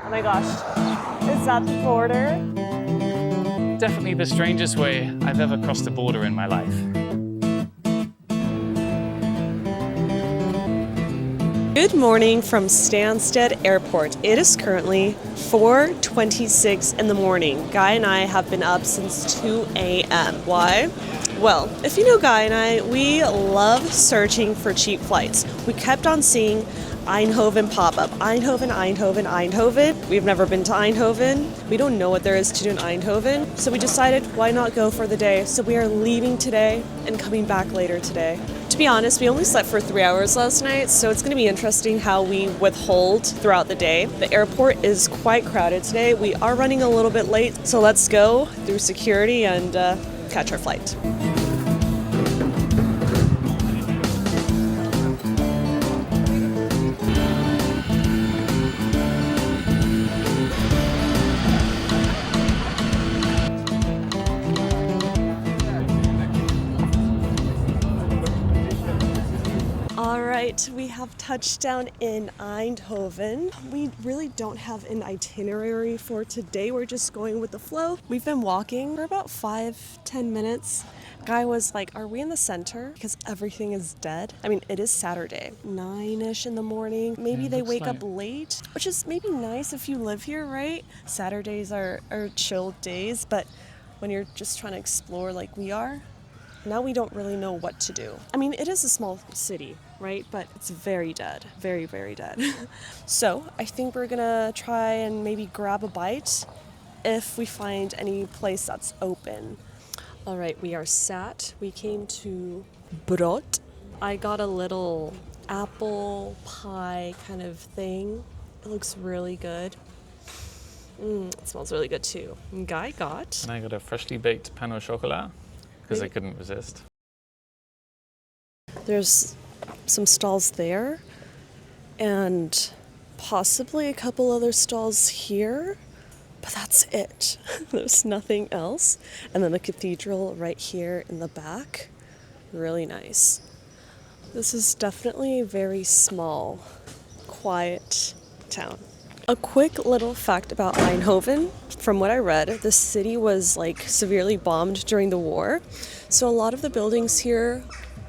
Oh my gosh, is that the border? Definitely the strangest way I've ever crossed a border in my life. Good morning from Stansted Airport. It is currently 4:26 in the morning. Guy and I have been up since 2 a.m. Why? Well, if you know Guy and I, we love searching for cheap flights. We kept on seeing Eindhoven pop up. Eindhoven, Eindhoven, Eindhoven. We've never been to Eindhoven. We don't know what there is to do in Eindhoven. So we decided, why not go for the day? So we are leaving today and coming back later today. To be honest, we only slept for 3 hours last night, so it's going to be interesting how we withhold throughout the day. The airport is quite crowded today. We are running a little bit late, so let's go through security and catch our flight. Alright, we have touched down in Eindhoven. We really don't have an itinerary for today. We're just going with the flow. We've been walking for about 5-10 minutes. Guy was like, are we in the center? Because everything is dead. I mean, it is Saturday, 9-ish in the morning. Maybe they wake up late, which is maybe nice if you live here, right? Saturdays are chill days, but when you're just trying to explore like we are, now we don't really know what to do. I mean, it is a small city, right? But it's very dead, very, very dead. So I think we're gonna try and maybe grab a bite if we find any place that's open. All right, we are sat. We came to Brood. I got a little apple pie kind of thing. It looks really good. It smells really good too. And Guy got... And I got a freshly baked pain au chocolat because I couldn't resist. There's some stalls there and possibly a couple other stalls here, but that's it. There's nothing else. And then the cathedral right here in the back, really nice. This is definitely a very small, quiet town. A quick little fact about Eindhoven. From what I read, the city was like severely bombed during the war. So a lot of the buildings here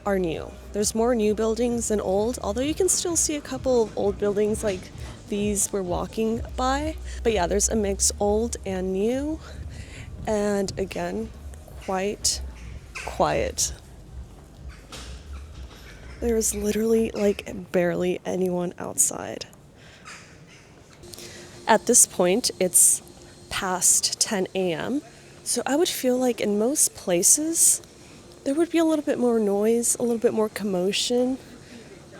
are new. There's more new buildings than old, although you can still see a couple of old buildings like these we're walking by. But yeah, there's a mix old and new. And again, quite quiet. There's literally like barely anyone outside. At this point, it's past 10 a.m. So I would feel like in most places, there would be a little bit more noise, a little bit more commotion.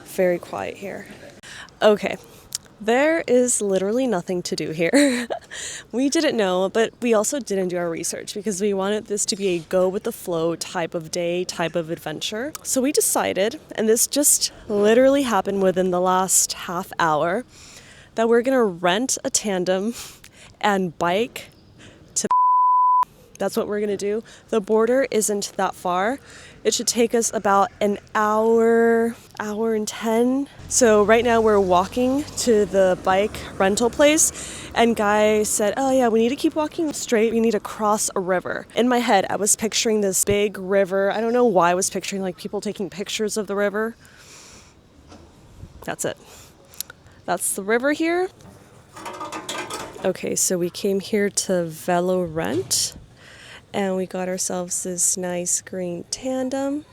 Very quiet here. Okay, there is literally nothing to do here. We didn't know, but we also didn't do our research because we wanted this to be a go with the flow type of day, type of adventure. So we decided, and this just literally happened within the last half hour, that we're gonna rent a tandem and bike to... That's what we're gonna do. The border isn't that far. It should take us about an hour and 10. So right now we're walking to the bike rental place, and Guy said, oh yeah, we need to keep walking straight. We need to cross a river. In my head, I was picturing this big river. I don't know why I was picturing like people taking pictures of the river. That's it. That's the river here. Okay, so we came here to Velo Rent, and we got ourselves this nice green tandem.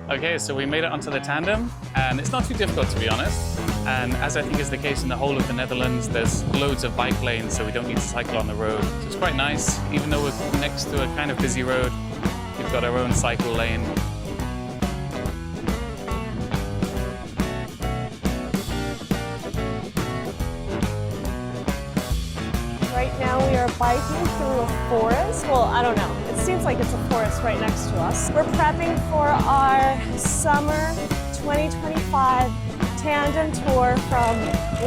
Okay, so we made it onto the tandem, and it's not too difficult to be honest. And as I think is the case in the whole of the Netherlands, there's loads of bike lanes, so we don't need to cycle on the road. So it's quite nice, even though we're next to a kind of busy road, we've got our own cycle lane. Right now we are biking through a forest. Well, I don't know. It seems like it's a forest right next to us. We're prepping for our summer 2025 tandem tour from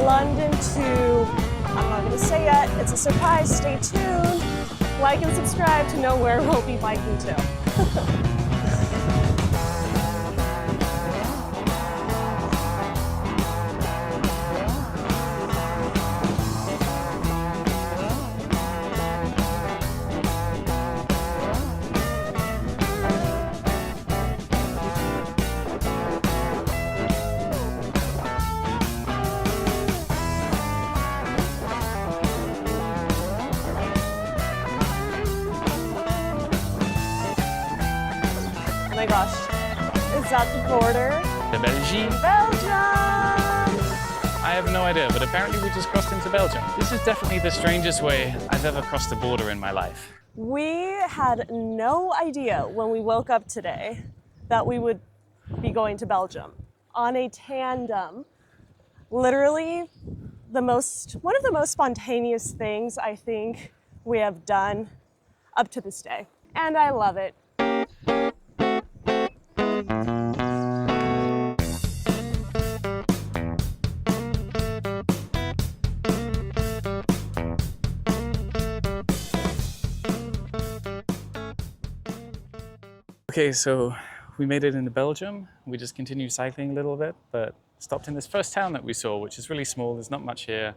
London to, I'm not going to say yet, it's a surprise, stay tuned. Like and subscribe to know where we'll be biking to. gosh. Is that the border? The Belgique? Belgium! I have no idea, but apparently we just crossed into Belgium. This is definitely the strangest way I've ever crossed a border in my life. We had no idea when we woke up today that we would be going to Belgium on a tandem. Literally one of the most spontaneous things I think we have done up to this day. And I love it. Okay, so we made it into Belgium. We just continued cycling a little bit, but stopped in this first town that we saw, which is really small. There's not much here,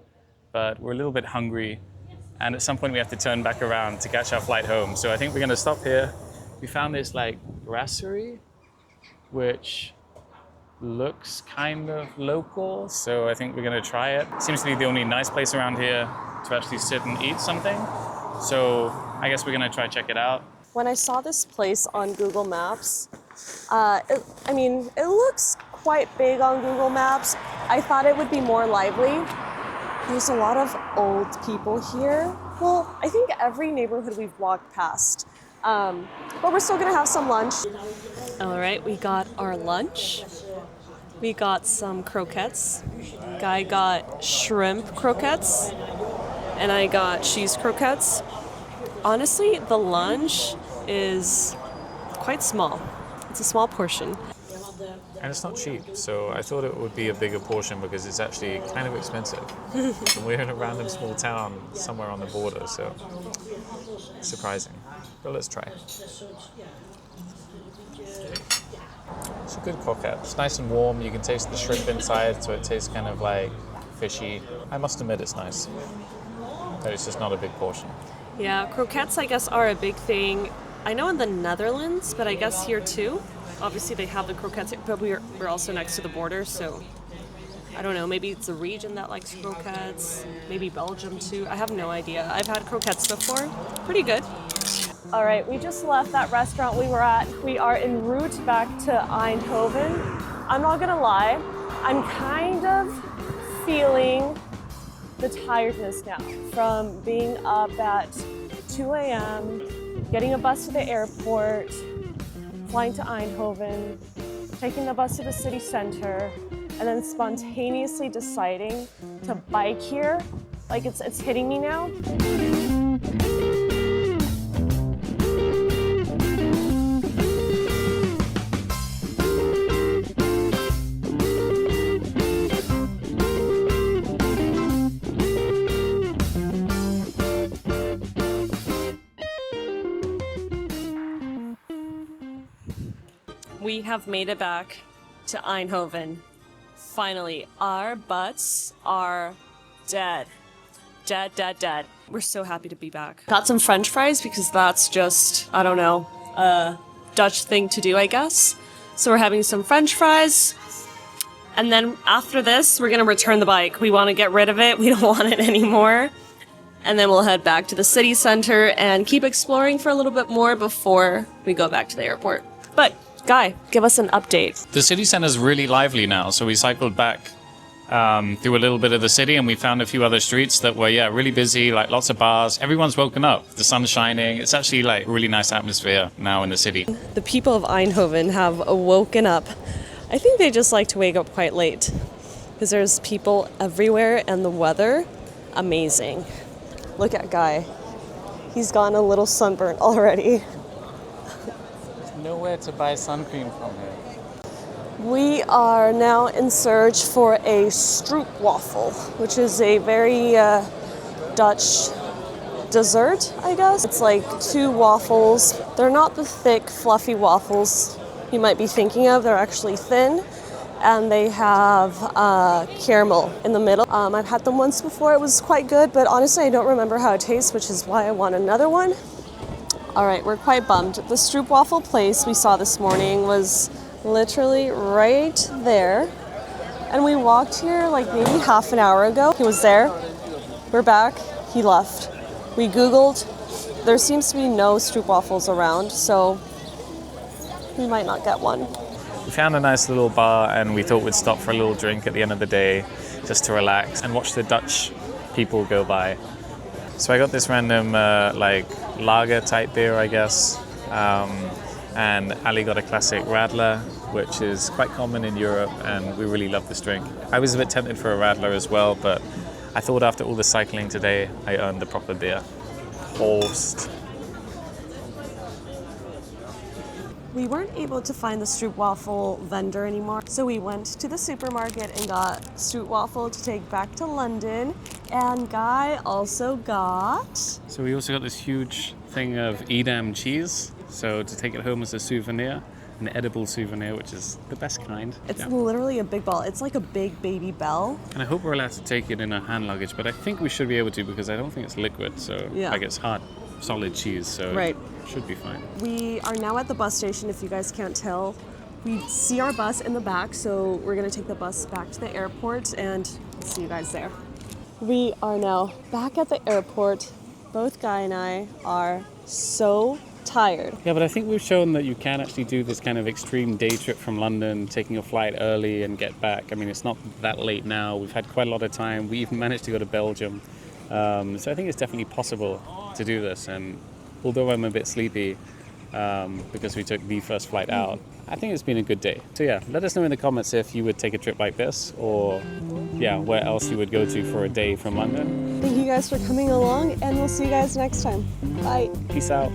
but we're a little bit hungry. And at some point we have to turn back around to catch our flight home. So I think we're gonna stop here. We found this like brasserie, which looks kind of local. So I think we're gonna try it. Seems to be the only nice place around here to actually sit and eat something. So I guess we're gonna try check it out. When I saw this place on Google Maps, it looks quite big on Google Maps. I thought it would be more lively. There's a lot of old people here. Well, I think every neighborhood we've walked past. But we're still gonna have some lunch. All right, we got our lunch. We got some croquettes. Guy got shrimp croquettes, and I got cheese croquettes. Honestly, the lunch is quite small. It's a small portion. And it's not cheap, so I thought it would be a bigger portion because it's actually kind of expensive. And we're in a random small town somewhere on the border, so surprising. But let's try. It's a good croquette. It's nice and warm. You can taste the shrimp inside, so it tastes kind of like fishy. I must admit it's nice, but it's just not a big portion. Yeah, croquettes, I guess, are a big thing. I know in the Netherlands, but I guess here too. Obviously, they have the croquettes, but we're also next to the border, so I don't know. Maybe it's a region that likes croquettes. Maybe Belgium too. I have no idea. I've had croquettes before. Pretty good. All right, we just left that restaurant we were at. We are en route back to Eindhoven. I'm not gonna lie, I'm kind of feeling the tiredness now from being up at 2 a.m., getting a bus to the airport, flying to Eindhoven, taking the bus to the city center, and then spontaneously deciding to bike here. Like it's hitting me now. We have made it back to Eindhoven. Finally, our butts are dead. Dead. We're so happy to be back. Got some French fries because that's just, I don't know, a Dutch thing to do, I guess. So we're having some French fries. And then after this, we're gonna return the bike. We wanna get rid of it. We don't want it anymore. And then we'll head back to the city center and keep exploring for a little bit more before we go back to the airport. But Guy, give us an update. The city center is really lively now, so we cycled back through a little bit of the city and we found a few other streets that were, really busy, like lots of bars. Everyone's woken up. The sun's shining. It's actually like a really nice atmosphere now in the city. The people of Eindhoven have woken up. I think they just like to wake up quite late because there's people everywhere and the weather, amazing. Look at Guy. He's gotten a little sunburnt already. Nowhere to buy sun cream from here. We are now in search for a stroopwafel, which is a very Dutch dessert, I guess. It's like 2 waffles. They're not the thick, fluffy waffles you might be thinking of. They're actually thin, and they have caramel in the middle. I've had them once before. It was quite good, but honestly, I don't remember how it tastes, which is why I want another one. All right, we're quite bummed. The stroopwafel place we saw this morning was literally right there. And we walked here like maybe half an hour ago. He was there. We're back. He left. We Googled. There seems to be no stroopwafels around, so we might not get one. We found a nice little bar and we thought we'd stop for a little drink at the end of the day just to relax and watch the Dutch people go by. So I got this random like lager type beer, I guess, and Ali got a classic Radler, which is quite common in Europe, and we really love this drink. I was a bit tempted for a Radler as well, but I thought after all the cycling today, I earned the proper beer. Prost. We weren't able to find the stroopwafel vendor anymore, so we went to the supermarket and got stroopwafel to take back to London. And Guy also got... So we also got this huge thing of Edam cheese, so to take it home as a souvenir, an edible souvenir, which is the best kind. It's literally a big ball. It's like a big baby bell. And I hope we're allowed to take it in our hand luggage, but I think we should be able to because I don't think it's liquid, so like it's hard, solid cheese, so it should be fine. We are now at the bus station, if you guys can't tell. We see our bus in the back, so we're gonna take the bus back to the airport and we'll see you guys there. We are now back at the airport. Both Guy and I are so tired. Yeah, but I think we've shown that you can actually do this kind of extreme day trip from London, taking a flight early and get back. I mean, it's not that late now. We've had quite a lot of time. We even managed to go to Belgium. So I think it's definitely possible to do this. And although I'm a bit sleepy because we took the first flight out, I think it's been a good day. So yeah, let us know in the comments if you would take a trip like this or where else you would go to for a day from London. Thank you guys for coming along and we'll see you guys next time. Bye. Peace out.